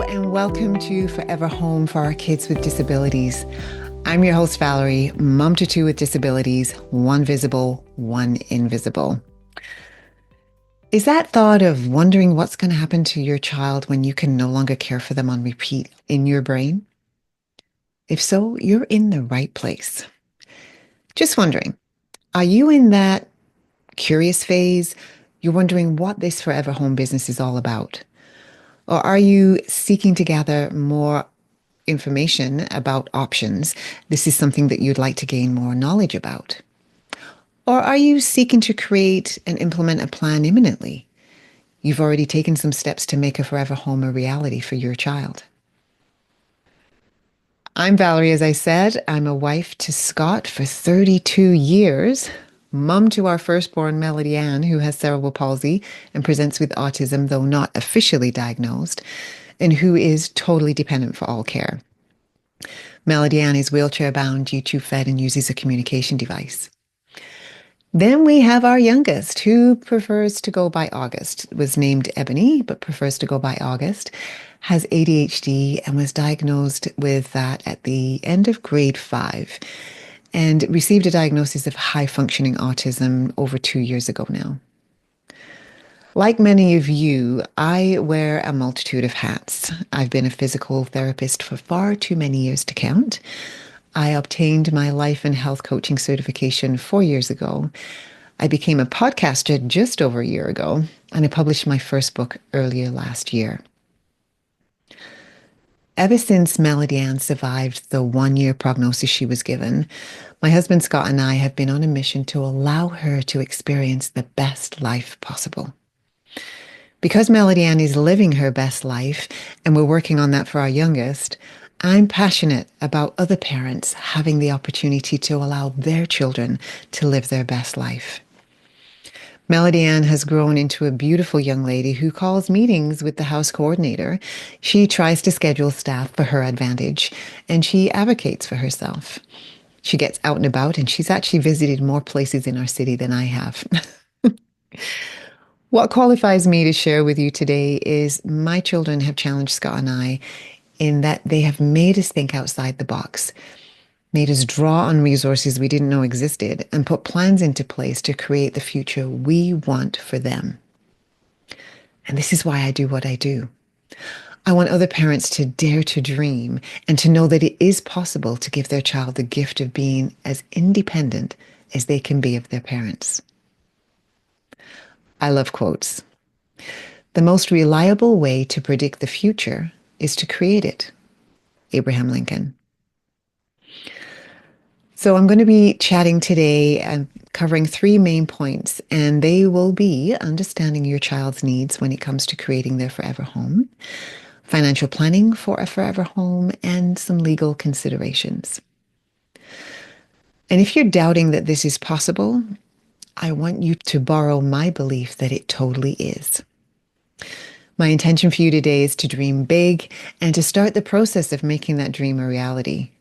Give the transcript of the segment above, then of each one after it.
and welcome to Forever Home for our kids with disabilities. I'm your host, Valerie, mom to two with disabilities, one visible, one invisible. Is that thought of wondering what's going to happen to your child when you can no longer care for them on repeat in your brain? If so, you're in the right place. Just wondering, are you in that curious phase? You're wondering what this Forever Home business is all about? Or are you seeking to gather more information about options? This is something that you'd like to gain more knowledge about. Or are you seeking to create and implement a plan imminently? You've already taken some steps to make a Forever Home a reality for your child. I'm Valerie, as I said. I'm a wife to Scott for 32 years, mom to our firstborn, Melody Ann, who has cerebral palsy and presents with autism, though not officially diagnosed, and who is totally dependent for all care. Melody Ann is wheelchair-bound, YouTube-fed, and uses a communication device. Then we have our youngest, who prefers to go by August, was named Ebony, but prefers to go by August, has ADHD and was diagnosed with that at the end of grade 5 and received a diagnosis of high-functioning autism over 2 years ago now. Like many of you, I wear a multitude of hats. I've been a physical therapist for far too many years to count. I obtained my life and health coaching certification 4 years ago. I became a podcaster just over a year ago, and I published my first book earlier last year. Ever since Melody Ann survived the 1-year prognosis she was given, my husband Scott and I have been on a mission to allow her to experience the best life possible. Because Melody Ann is living her best life, and we're working on that for our youngest, I'm passionate about other parents having the opportunity to allow their children to live their best life. Melody Ann has grown into a beautiful young lady who calls meetings with the house coordinator. She tries to schedule staff for her advantage, and she advocates for herself. She gets out and about, and she's actually visited more places in our city than I have. What qualifies me to share with you today is my children have challenged Scott and I in that they have made us think outside the box, made us draw on resources we didn't know existed, and put plans into place to create the future we want for them. And this is why I do what I do. I want other parents to dare to dream and to know that it is possible to give their child the gift of being as independent as they can be of their parents. I love quotes. The most reliable way to predict the future is to create it. Abraham Lincoln. So I'm going to be chatting today and covering 3 main points, and they will be understanding your child's needs when it comes to creating their forever home, financial planning for a forever home, and some legal considerations. And if you're doubting that this is possible, I want you to borrow my belief that it totally is. My intention for you today is to dream big and to start the process of making that dream a reality.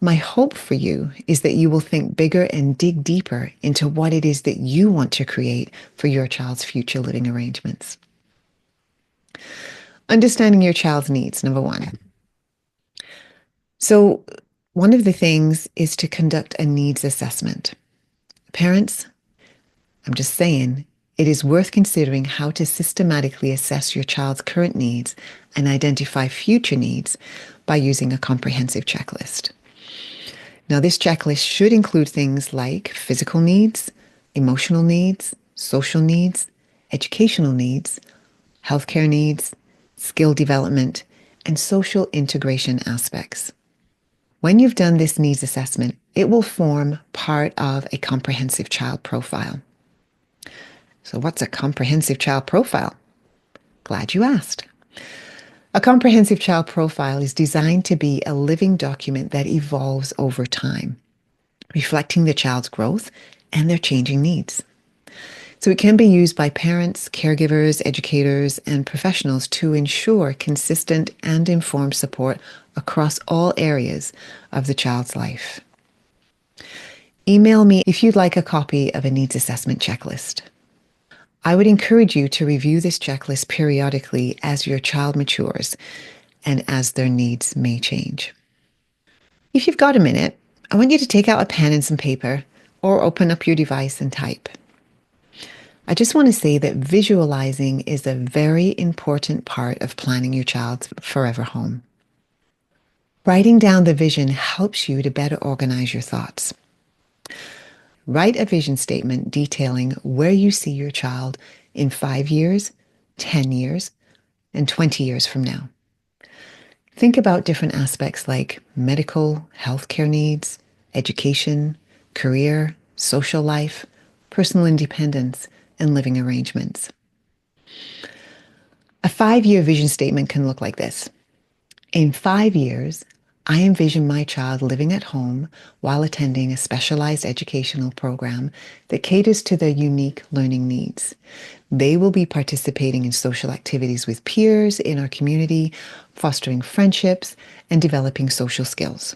My hope for you is that you will think bigger and dig deeper into what it is that you want to create for your child's future living arrangements. Understanding your child's needs, number 1. So one of the things is to conduct a needs assessment. Parents, I'm just saying, it is worth considering how to systematically assess your child's current needs and identify future needs by using a comprehensive checklist. Now, this checklist should include things like physical needs, emotional needs, social needs, educational needs, healthcare needs, skill development, and social integration aspects. When you've done this needs assessment, it will form part of a comprehensive child profile. So what's a comprehensive child profile? Glad you asked. A comprehensive child profile is designed to be a living document that evolves over time, reflecting the child's growth and their changing needs. So it can be used by parents, caregivers, educators, and professionals to ensure consistent and informed support across all areas of the child's life. Email me if you'd like a copy of a needs assessment checklist. I would encourage you to review this checklist periodically as your child matures and as their needs may change. If you've got a minute, I want you to take out a pen and some paper or open up your device and type. I just want to say that visualizing is a very important part of planning your child's forever home. Writing down the vision helps you to better organize your thoughts. Write a vision statement detailing where you see your child in 5 years, 10 years, and 20 years from now. Think about different aspects like medical, healthcare needs, education, career, social life, personal independence, and living arrangements. A 5-year vision statement can look like this. In 5 years, I envision my child living at home while attending a specialized educational program that caters to their unique learning needs. They will be participating in social activities with peers in our community, fostering friendships, and developing social skills.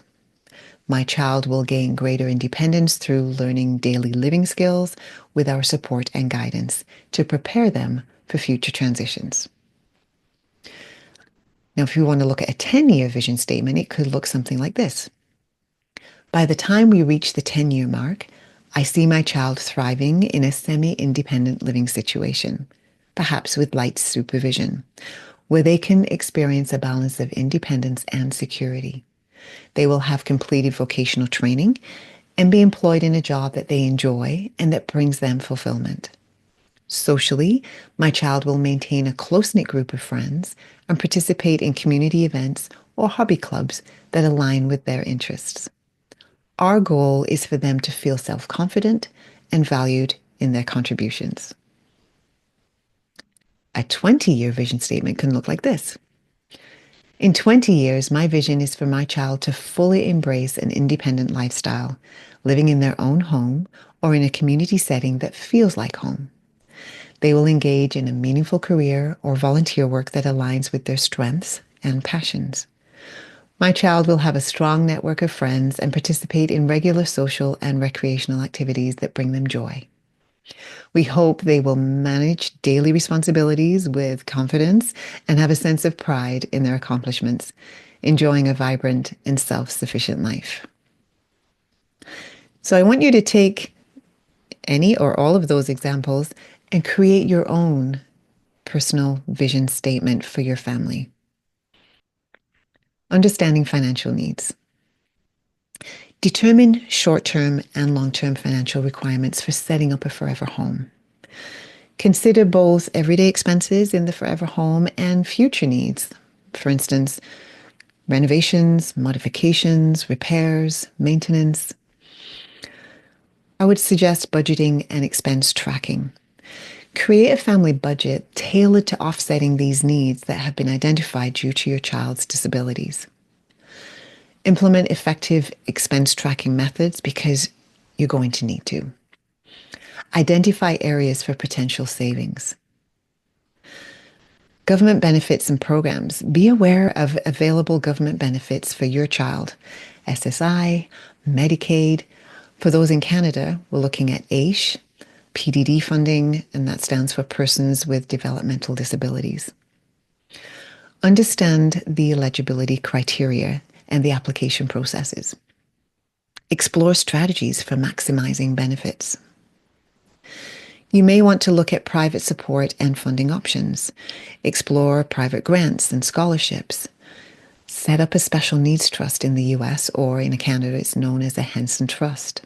My child will gain greater independence through learning daily living skills with our support and guidance to prepare them for future transitions. Now, if you want to look at a 10-year vision statement, it could look something like this. By the time we reach the 10-year mark, I see my child thriving in a semi-independent living situation, perhaps with light supervision, where they can experience a balance of independence and security. They will have completed vocational training and be employed in a job that they enjoy and that brings them fulfillment. Socially, my child will maintain a close-knit group of friends and participate in community events or hobby clubs that align with their interests. Our goal is for them to feel self-confident and valued in their contributions. A 20-year vision statement can look like this. In 20 years, my vision is for my child to fully embrace an independent lifestyle, living in their own home or in a community setting that feels like home. They will engage in a meaningful career or volunteer work that aligns with their strengths and passions. My child will have a strong network of friends and participate in regular social and recreational activities that bring them joy. We hope they will manage daily responsibilities with confidence and have a sense of pride in their accomplishments, enjoying a vibrant and self-sufficient life. So I want you to take any or all of those examples and create your own personal vision statement for your family. Understanding financial needs. Determine short-term and long-term financial requirements for setting up a forever home. Consider both everyday expenses in the forever home and future needs. For instance, renovations, modifications, repairs, maintenance. I would suggest budgeting and expense tracking. Create a family budget tailored to offsetting these needs that have been identified due to your child's disabilities. Implement effective expense tracking methods because you're going to need to. Identify areas for potential savings. Government benefits and programs. Be aware of available government benefits for your child. SSI, Medicaid. For those in Canada, we're looking at AISH, PDD funding, and that stands for Persons with Developmental Disabilities. Understand the eligibility criteria and the application processes. Explore strategies for maximizing benefits. You may want to look at private support and funding options. Explore private grants and scholarships. Set up a special needs trust in the US, or in Canada it's known as a Henson Trust.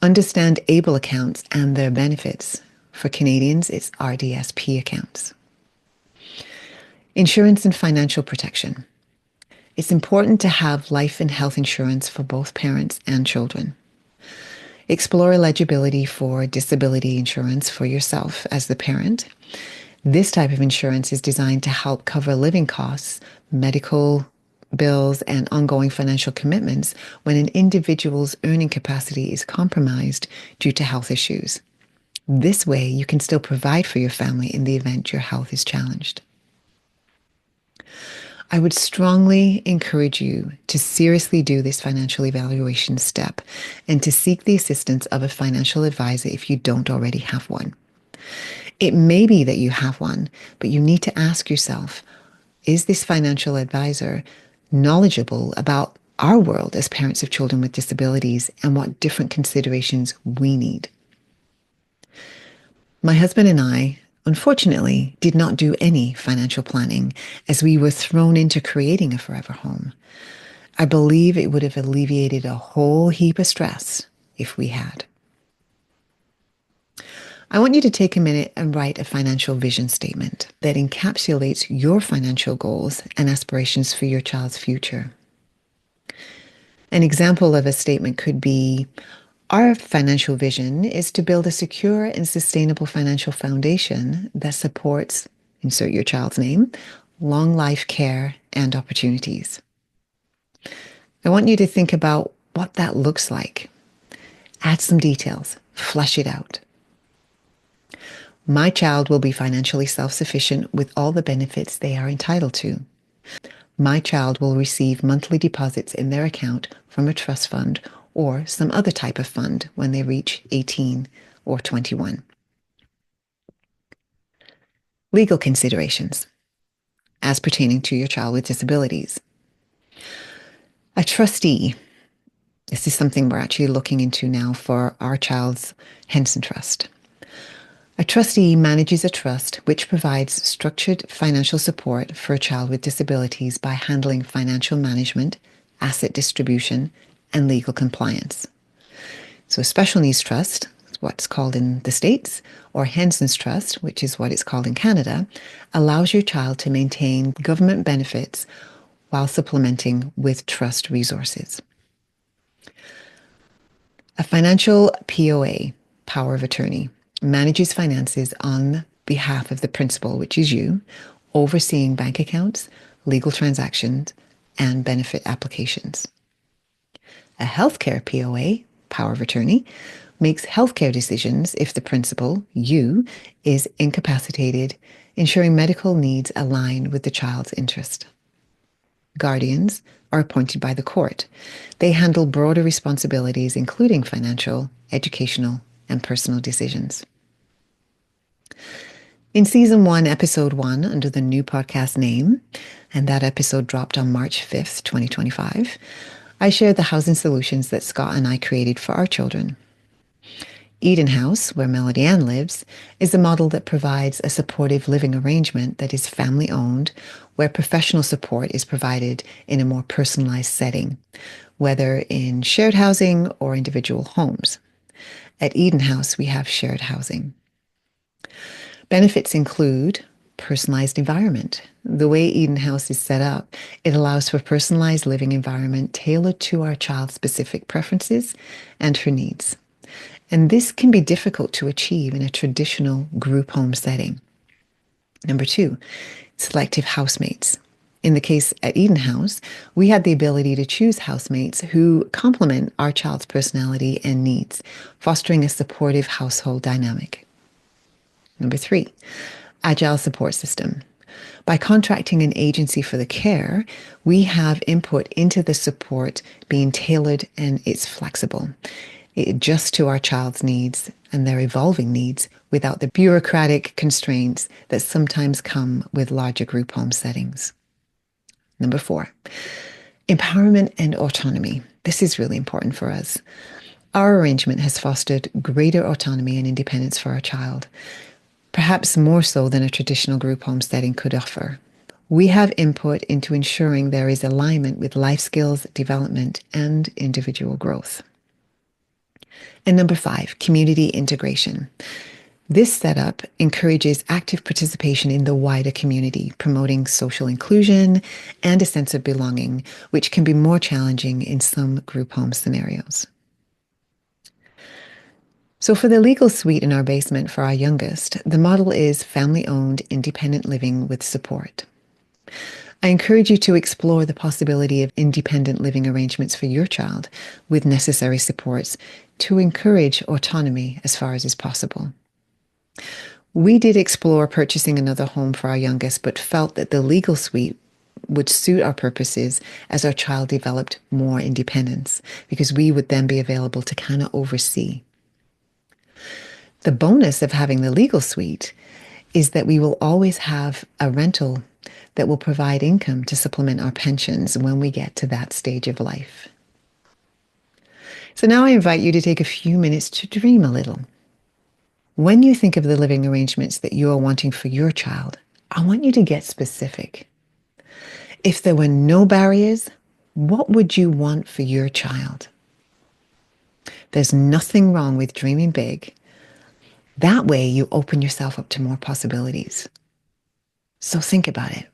Understand ABLE accounts and their benefits. For Canadians, it's RDSP accounts. Insurance and financial protection. It's important to have life and health insurance for both parents and children. Explore eligibility for disability insurance for yourself as the parent. This type of insurance is designed to help cover living costs, medical bills, and ongoing financial commitments when an individual's earning capacity is compromised due to health issues. This way, you can still provide for your family in the event your health is challenged. I would strongly encourage you to seriously do this financial evaluation step and to seek the assistance of a financial advisor if you don't already have one. It may be that you have one, but you need to ask yourself, Is this financial advisor knowledgeable about our world as parents of children with disabilities and what different considerations we need? My husband and I, unfortunately, did not do any financial planning as we were thrown into creating a forever home. I believe it would have alleviated a whole heap of stress if we had. I want you to take a minute and write a financial vision statement that encapsulates your financial goals and aspirations for your child's future. An example of a statement could be, our financial vision is to build a secure and sustainable financial foundation that supports, insert your child's name, long life care and opportunities. I want you to think about what that looks like. Add some details, flesh it out. My child will be financially self-sufficient with all the benefits they are entitled to. My child will receive monthly deposits in their account from a trust fund or some other type of fund when they reach 18 or 21. Legal considerations as pertaining to your child with disabilities. A trustee. This is something we're actually looking into now for our child's Henson Trust. A trustee manages a trust which provides structured financial support for a child with disabilities by handling financial management, asset distribution, and legal compliance. So a special needs trust, what's called in the States, or Henson's Trust, which is what it's called in Canada, allows your child to maintain government benefits while supplementing with trust resources. A financial POA, power of attorney, manages finances on behalf of the principal, which is you, overseeing bank accounts, legal transactions, and benefit applications. A healthcare POA, power of attorney, makes healthcare decisions if the principal, you, is incapacitated, ensuring medical needs align with the child's interest. Guardians are appointed by the court. They handle broader responsibilities, including financial, educational, and personal decisions. In Season 1, Episode 1, under the new podcast name, and that episode dropped on March 5th, 2025, I shared the housing solutions that Scott and I created for our children. Eden House, where Melody Ann lives, is a model that provides a supportive living arrangement that is family-owned, where professional support is provided in a more personalized setting, whether in shared housing or individual homes. At Eden House, we have shared housing. Benefits include personalized environment. The way Eden House is set up, it allows for personalized living environment tailored to our child's specific preferences and her needs. And this can be difficult to achieve in a traditional group home setting. Number 2, selective housemates. In the case at Eden House, we had the ability to choose housemates who complement our child's personality and needs, fostering a supportive household dynamic. Number 3, agile support system. By contracting an agency for the care, we have input into the support being tailored and it's flexible. It adjusts to our child's needs and their evolving needs without the bureaucratic constraints that sometimes come with larger group home settings. Number 4, empowerment and autonomy. This is really important for us. Our arrangement has fostered greater autonomy and independence for our child, perhaps more so than a traditional group home setting could offer. We have input into ensuring there is alignment with life skills development and individual growth. And number 5, community integration. This setup encourages active participation in the wider community, promoting social inclusion and a sense of belonging, which can be more challenging in some group home scenarios. So for the legal suite in our basement for our youngest, the model is family-owned independent living with support. I encourage you to explore the possibility of independent living arrangements for your child with necessary supports to encourage autonomy as far as is possible. We did explore purchasing another home for our youngest, but felt that the legal suite would suit our purposes as our child developed more independence, because we would then be available to kind of oversee. The bonus of having the legal suite is that we will always have a rental that will provide income to supplement our pensions when we get to that stage of life. So now I invite you to take a few minutes to dream a little. When you think of the living arrangements that you are wanting for your child, I want you to get specific. If there were no barriers, what would you want for your child? There's nothing wrong with dreaming big. That way you open yourself up to more possibilities. So think about it.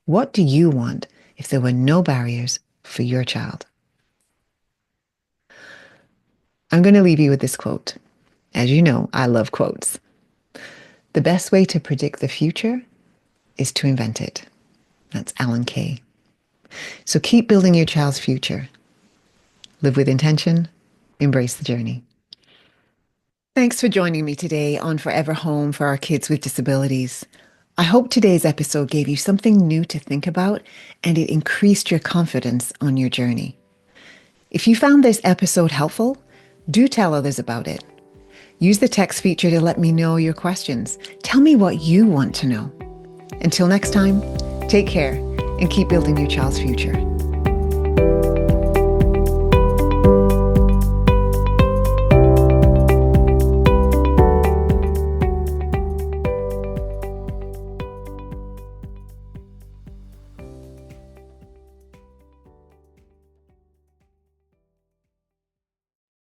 What do you want if there were no barriers for your child? I'm going to leave you with this quote. As you know, I love quotes. The best way to predict the future is to invent it. That's Alan Kay. So keep building your child's future. Live with intention. Embrace the journey. Thanks for joining me today on Forever Home for our kids with disabilities. I hope today's episode gave you something new to think about and it increased your confidence on your journey. If you found this episode helpful, do tell others about it. Use the text feature to let me know your questions. Tell me what you want to know. Until next time, take care and keep building your child's future.